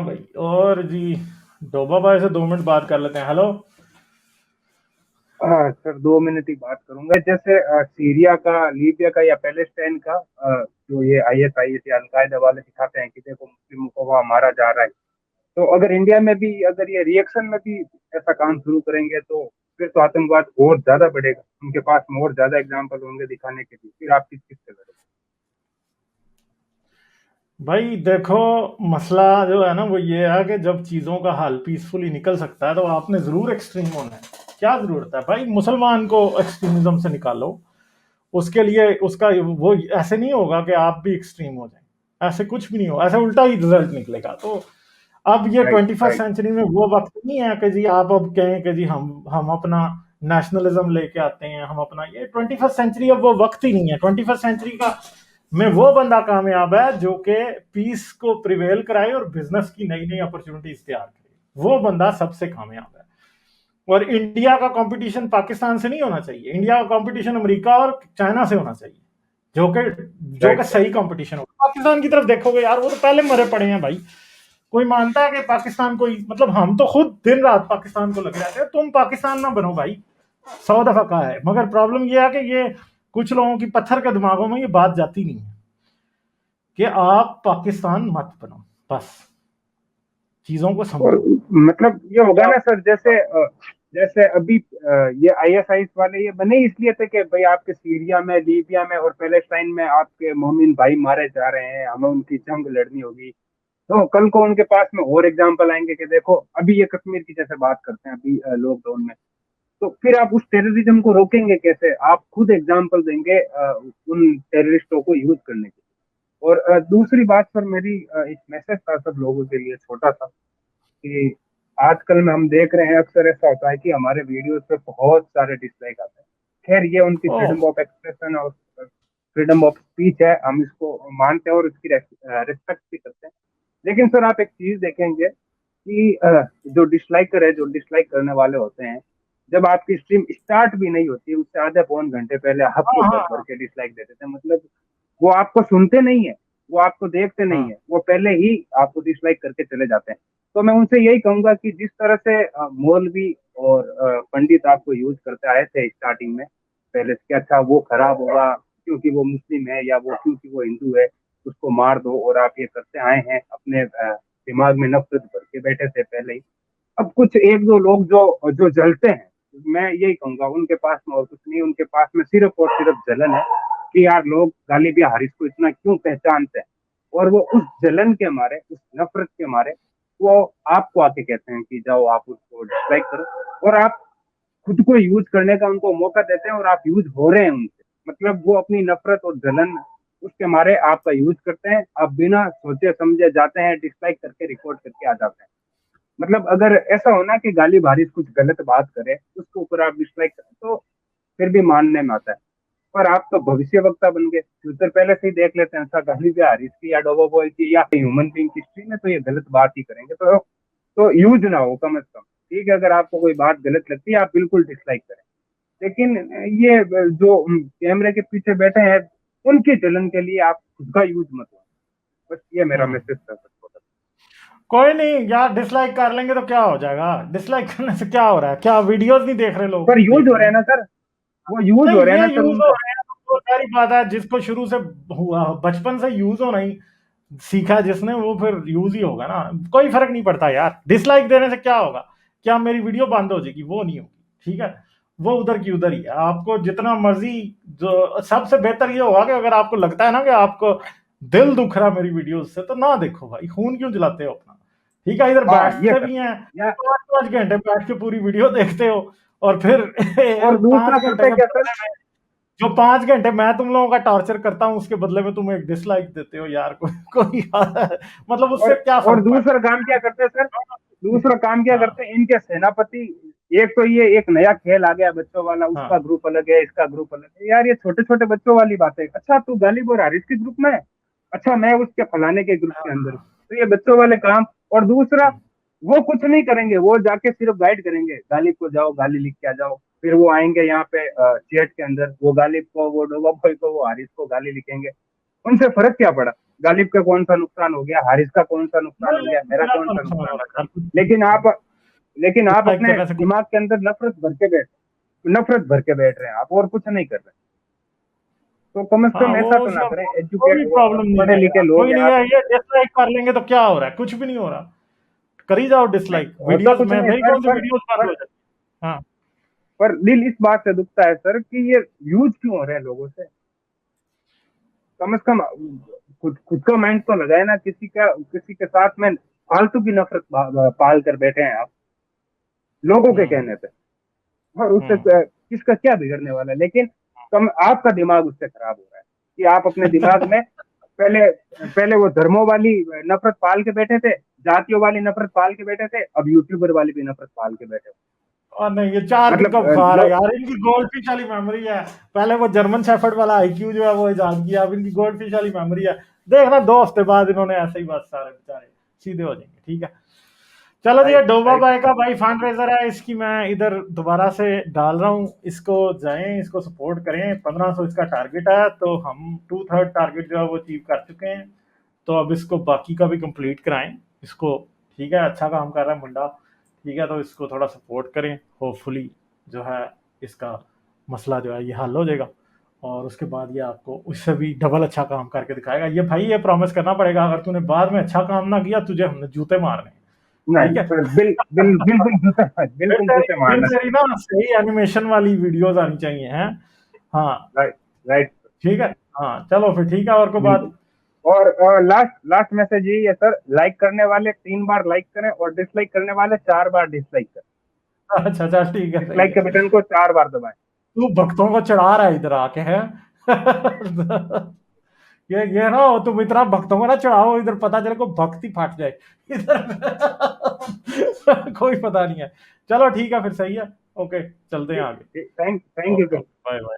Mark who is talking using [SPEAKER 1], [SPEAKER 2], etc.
[SPEAKER 1] हाँ भाई। और जी, डोबा भाई से 2 मिनट बात कर लेते हैं। हेलो।
[SPEAKER 2] हाँ सर, 2 मिनट ही बात करूंगा। जैसे सीरिया का, लीबिया का या पैलेस्टाइन का, जो ये ISIS या अलकायदा वाले दिखाते हैं कि देखो मुस्लिमों को वहां मारा जा रहा है। तो अगर इंडिया में भी अगर ये रिएक्शन में भी ऐसा काम शुरू करेंगे तो फिर तो आतंकवाद और ज्यादा बढ़ेगा। उनके पास में और ज्यादा एग्जाम्पल होंगे दिखाने के लिए। फिर आप किस किस से लड़ोगे?
[SPEAKER 1] भाई देखो, मसला जो है ना वो ये है कि जब चीज़ों का हल पीसफुली निकल सकता है तो आपने ज़रूर एक्सट्रीम होना है। क्या ज़रूरत है भाई, मुसलमान को एक्सट्रीमिज्म से निकालो। उसके लिए उसका वो ऐसे नहीं होगा कि आप भी एक्सट्रीम हो जाए। ऐसे कुछ भी नहीं हो, ऐसे उल्टा ही रिजल्ट निकलेगा। तो अब ये
[SPEAKER 2] राइट,
[SPEAKER 1] 21st
[SPEAKER 2] राइट।
[SPEAKER 1] सेंचुरी में वो वक्त नहीं है कि जी आप अब कहें कि जी हम अपना नेशनलिज्म लेके आते हैं, हम अपना ये 21st सेंचुरी। अब वो वक्त ही नहीं है 21st सेंचुरी का। में वो बंदा कामयाब है जो कि पीस को प्रिवेल कराए और बिजनेस की नई नई अपॉर्चुनिटीज तैयार करे। वो बंदा सबसे कामयाब है। और इंडिया का कंपटीशन पाकिस्तान से नहीं होना चाहिए। इंडिया का कंपटीशन अमेरिका और चाइना से होना चाहिए, जो कि जो कि
[SPEAKER 2] राइट,
[SPEAKER 1] सही कंपटीशन हो। पाकिस्तान की तरफ देखोगे यार, वो तो पहले मरे पड़े हैं भाई। कोई मानता है कि पाकिस्तान कोई, मतलब हम तो खुद दिन रात पाकिस्तान को लगे रहते हैं। तुम पाकिस्तान ना बनो भाई, 100 दफा कहा है। मगर प्रॉब्लम यह है कि ये कुछ लोगों की पत्थर के दिमागों में ये बात जाती नहीं है कि आप पाकिस्तान मत बनो। बस चीजों को
[SPEAKER 2] और
[SPEAKER 1] समझो।
[SPEAKER 2] मतलब ये होगा ना सर, जैसे जैसे अभी ये ISIS वाले ये बने इसलिए थे कि भाई आपके सीरिया में, लीबिया में और पैलेस्टाइन में आपके मोमिन भाई मारे जा रहे हैं, हमें उनकी जंग लड़नी होगी। तो कल को उनके पास में और एग्जाम्पल आएंगे कि देखो अभी ये कश्मीर की जैसे बात करते हैं अभी लॉकडाउन में। तो फिर आप उस टेररिज्म को रोकेंगे कैसे? आप खुद एग्जाम्पल देंगे उन टेररिस्टों को यूज करने की। और दूसरी बात सर, मेरी एक मैसेज था सब लोगों के लिए, छोटा सा, कि आजकल में हम देख रहे हैं अक्सर ऐसा होता है कि हमारे वीडियोस पे बहुत सारे डिसलाइक आते हैं। खैर ये उनकी
[SPEAKER 1] ओ,
[SPEAKER 2] फ्रीडम ऑफ एक्सप्रेशन और फ्रीडम ऑफ स्पीच है, हम इसको मानते हैं और इसकी रिस्पेक्ट भी करते हैं। लेकिन सर आप एक चीज देखेंगे कि जो डिसलाइकर है, जो डिसलाइक करने वाले होते हैं, जब आपकी स्ट्रीम स्टार्ट भी नहीं होती उससे आधे पौन घंटे पहले
[SPEAKER 1] हाँ
[SPEAKER 2] आपको
[SPEAKER 1] हाँ
[SPEAKER 2] भर भर
[SPEAKER 1] हाँ
[SPEAKER 2] के डिसलाइक दे देते हैं। मतलब वो आपको सुनते नहीं है, वो आपको देखते नहीं
[SPEAKER 1] हाँ।
[SPEAKER 2] है, वो पहले ही आपको डिसलाइक करके चले जाते हैं। तो मैं उनसे यही कहूंगा कि जिस तरह से मौलवी और पंडित आपको यूज करते आए थे स्टार्टिंग में, पहले से कि अच्छा वो खराब होगा क्योंकि वो मुस्लिम है या वो क्योंकि वो हिंदू है, उसको मार दो, और आप ये करते आए हैं अपने दिमाग में नफरत भर के बैठे थे पहले ही। अब कुछ एक दो लोग जो जो जलते हैं, मैं यही कहूंगा उनके पास में और कुछ नहीं, उनके पास में सिर्फ और सिर्फ जलन है कि यार लोग गालिब हारिस को इतना क्यों पहचानते हैं। और वो उस जलन के मारे, उस नफरत के मारे, वो आपको आके कहते हैं कि जाओ आप उसको डिसलाइक करो। और आप खुद को यूज करने का उनको मौका देते हैं और आप यूज हो रहे हैं उनसे। मतलब वो अपनी नफरत और जलन उसके मारे आपका यूज करते हैं, आप बिना सोचे समझे जाते हैं, डिसलाइक करके रिकॉर्ड करके आ जाते हैं। मतलब अगर ऐसा होना कि गाली बारिश कुछ गलत बात करे उसके ऊपर आप डिसलाइक करें तो फिर भी मानने में आता है। पर आप तो भविष्य वक्ता बन गए, फ्यूचर पहले से ही देख लेते हैं। अच्छा गाली भी हारिस की या डोबो बॉय की या ह्यूमन बींग की हिस्ट्री में तो ये गलत बात ही करेंगे, तो यूज ना हो कम से कम। ठीक है, अगर आपको कोई बात गलत लगती है आप बिल्कुल डिसलाइक करें। लेकिन ये जो कैमरे के पीछे बैठे हैं उनकी जलन के लिए आप खुद का यूज मत हो। बस ये मेरा
[SPEAKER 1] हम्म।
[SPEAKER 2] मैसेज था सबको।
[SPEAKER 1] कोई नहीं यार, डिसलाइक कर लेंगे तो क्या हो जाएगा? डिसलाइक करने से क्या हो रहा है? क्या वीडियोस नहीं देख रहे लोग?
[SPEAKER 2] पर यूज
[SPEAKER 1] देख
[SPEAKER 2] हो
[SPEAKER 1] रहे
[SPEAKER 2] रहे हैं
[SPEAKER 1] हैं।
[SPEAKER 2] ना सर, वो यूज
[SPEAKER 1] नहीं,
[SPEAKER 2] हो रहे हैं
[SPEAKER 1] ये
[SPEAKER 2] ना सर
[SPEAKER 1] यूज हो
[SPEAKER 2] उनका।
[SPEAKER 1] रहे हैं तो सारी बात है। जिसको शुरू से हुआ, बचपन से यूज होना ही सीखा जिसने, वो फिर यूज ही होगा ना। कोई फर्क नहीं पड़ता यार, डिसलाइक देने से क्या होगा? क्या मेरी वीडियो बंद हो जाएगी? वो नहीं होगी। ठीक है, वो उधर की उधर ही है। आपको जितना मर्जी, जो सबसे बेहतर ये होगा कि अगर आपको लगता है ना कि आपको दिल दुख रहा मेरी वीडियो से, तो ना देखो भाई, खून क्यों जलाते हो अपना? ठीक है, इधर
[SPEAKER 2] हाँ ये
[SPEAKER 1] बैठते
[SPEAKER 2] सर।
[SPEAKER 1] भी हैं,
[SPEAKER 2] या
[SPEAKER 1] 5 5 घंटे बैठ के पूरी वीडियो देखते हो, और फिर
[SPEAKER 2] और दूसरा
[SPEAKER 1] 5 घंटे
[SPEAKER 2] पता है
[SPEAKER 1] के
[SPEAKER 2] क्या सर?
[SPEAKER 1] बदले में, जो 5 घंटे मैं तुम लोगों का टॉर्चर करता हूं उसके बदले में तुम एक डिसलाइक देते हो यार। कोई मतलब
[SPEAKER 2] और
[SPEAKER 1] उससे क्या
[SPEAKER 2] और
[SPEAKER 1] फर्क
[SPEAKER 2] दूसरा
[SPEAKER 1] पड़ता
[SPEAKER 2] काम क्या करते हैं सर?
[SPEAKER 1] है?
[SPEAKER 2] दूसरा काम क्या
[SPEAKER 1] हाँ
[SPEAKER 2] करते हैं इनके सेनापति? एक तो ये एक नया खेल आ गया बच्चों वाला, उसका
[SPEAKER 1] हाँ
[SPEAKER 2] ग्रुप अलग है, इसका ग्रुप अलग है। यार ये छोटे छोटे बच्चों वाली बात है। अच्छा तू गालिब और हारिस के ग्रुप में है, अच्छा मैं उसके फलाने के ग्रुप के अंदर हूँ। तो ये बच्चों वाले काम। और दूसरा, वो कुछ नहीं करेंगे, वो जाके सिर्फ गाइड करेंगे, गालिब को जाओ गाली लिख के आ जाओ। फिर वो आएंगे यहाँ पे चैट के अंदर, वो गालिब को, वो डोबा भाई को, वो हारिस को गाली लिखेंगे। उनसे फर्क क्या पड़ा? गालिब का कौन सा नुकसान हो गया, हारिस का कौन सा नुकसान हो गया, मेरा
[SPEAKER 1] मेरा
[SPEAKER 2] कौन
[SPEAKER 1] तो
[SPEAKER 2] सा
[SPEAKER 1] नुकसान हो
[SPEAKER 2] नुकसान
[SPEAKER 1] रहा
[SPEAKER 2] होगा।
[SPEAKER 1] है यार,
[SPEAKER 2] लेकिन आप
[SPEAKER 1] डिसलाइक
[SPEAKER 2] अपने
[SPEAKER 1] करने से
[SPEAKER 2] दिमाग के अंदर नफरत भर के बैठ रहे हैं, आप और कुछ नहीं कर रहे। तो कम से
[SPEAKER 1] हाँ
[SPEAKER 2] कम
[SPEAKER 1] वो
[SPEAKER 2] ऐसा तो ना
[SPEAKER 1] उसमें
[SPEAKER 2] करें।
[SPEAKER 1] कोई प्रॉब्लम नहीं
[SPEAKER 2] पढ़े
[SPEAKER 1] है
[SPEAKER 2] लिखे
[SPEAKER 1] यार,
[SPEAKER 2] लोग
[SPEAKER 1] कोई
[SPEAKER 2] हैं
[SPEAKER 1] नहीं
[SPEAKER 2] आप।
[SPEAKER 1] है, ये डिसलाइक कर लेंगे तो क्या हो रहा है, कुछ भी नहीं हो रहा, कर ही जाओ
[SPEAKER 2] नहीं
[SPEAKER 1] डिसलाइक,
[SPEAKER 2] होता
[SPEAKER 1] वीडियोस
[SPEAKER 2] कुछ
[SPEAKER 1] में
[SPEAKER 2] नहीं
[SPEAKER 1] मेरी
[SPEAKER 2] सर,
[SPEAKER 1] कौन सी वीडियोस बंद हो जाती। हाँ
[SPEAKER 2] पर दिल इस बात से दुखता है सर कि ये यूज क्यों हो रहे हैं लोगों से। कम से कम खुद खुद का माइंड तो लगाए ना। किसी के साथ में फालतू की नफरत पाल कर बैठे हैं आप लोगों के
[SPEAKER 1] हम्म
[SPEAKER 2] कहने पे। और उससे
[SPEAKER 1] हम्म
[SPEAKER 2] किसका क्या बिगड़ने वाला है। लेकिन कम आपका दिमाग उससे खराब हो रहा है कि आप अपने दिमाग में पहले पहले वो धर्मों वाली नफरत पाल के बैठे थे, जातियों वाली नफरत पाल के बैठे थे, अब यूट्यूबर वाली भी नफरत पाल के बैठे हो।
[SPEAKER 1] और नहीं, ये 4 दिन
[SPEAKER 2] मतलब
[SPEAKER 1] का बुखार है यार, इनकी गोल्ड फिश वाली मेमोरी है। पहले वो जर्मन शेफर्ड वाला आईक्यू जो है वो इजाद किया, अब इनकी गोल्ड फिश वाली मेमोरी है। देखना 2 हफ्ते बाद इन्होंने ऐसे ही बस सारे बेचारे सीधे हो जाएंगे, ठीक है। चलो जी, ये
[SPEAKER 2] राइट
[SPEAKER 1] डोबा
[SPEAKER 2] राइट
[SPEAKER 1] भाई का भाई फंड रेजर है, इसकी मैं इधर दोबारा से डाल रहा हूँ, इसको जाएं, इसको सपोर्ट करें। 1500 इसका टारगेट है, तो हम 2/3 टारगेट जो है वो अचीव कर चुके हैं। तो अब इसको बाकी का भी कंप्लीट कराएं इसको, ठीक है। अच्छा काम कर रहा है मुंडा, ठीक है, तो इसको थोड़ा सपोर्ट करें। होपफुली जो है इसका मसला जो है ये हल हो जाएगा, और उसके बाद ये आपको उससे भी डबल अच्छा काम करके दिखाएगा। ये भाई ये प्रॉमिस करना पड़ेगा, अगर तूने बाद में अच्छा काम ना किया तुझे हमने जूते मारने हैं, ठीक
[SPEAKER 2] नहीं
[SPEAKER 1] है।
[SPEAKER 2] सर, बिल्कुल जूते
[SPEAKER 1] फिर
[SPEAKER 2] मारना
[SPEAKER 1] तेरी
[SPEAKER 2] चाहिए।
[SPEAKER 1] ना सही एनिमेशन वाली वीडियोस आनी चाहिए हैं। हाँ
[SPEAKER 2] राइट राइट
[SPEAKER 1] ठीक है। हाँ चलो फिर ठीक है, और कोई
[SPEAKER 2] बिल्कुल।
[SPEAKER 1] बात।
[SPEAKER 2] और लास्ट लास्ट मैसेज यही है सर, लाइक करने वाले 3 बार लाइक करें और डिसलाइक करने वाले 4 बार डिसलाइक करें।
[SPEAKER 1] अच्छा अच्छा ठीक है, सही
[SPEAKER 2] डिसलाइक
[SPEAKER 1] है।
[SPEAKER 2] के बटन को 4 बार दबाएं।
[SPEAKER 1] तू भक्तों को चढ़ा रहा है इधर आके है। ये ना हो, तुम इतना भक्तों को ना चढ़ाओ, इधर पता चले को भक्ति फट जाए इधर। कोई पता नहीं है। चलो ठीक है फिर, सही है, ओके चलते हैं आगे।
[SPEAKER 2] Thank you
[SPEAKER 1] okay
[SPEAKER 2] sir.
[SPEAKER 1] Bye bye.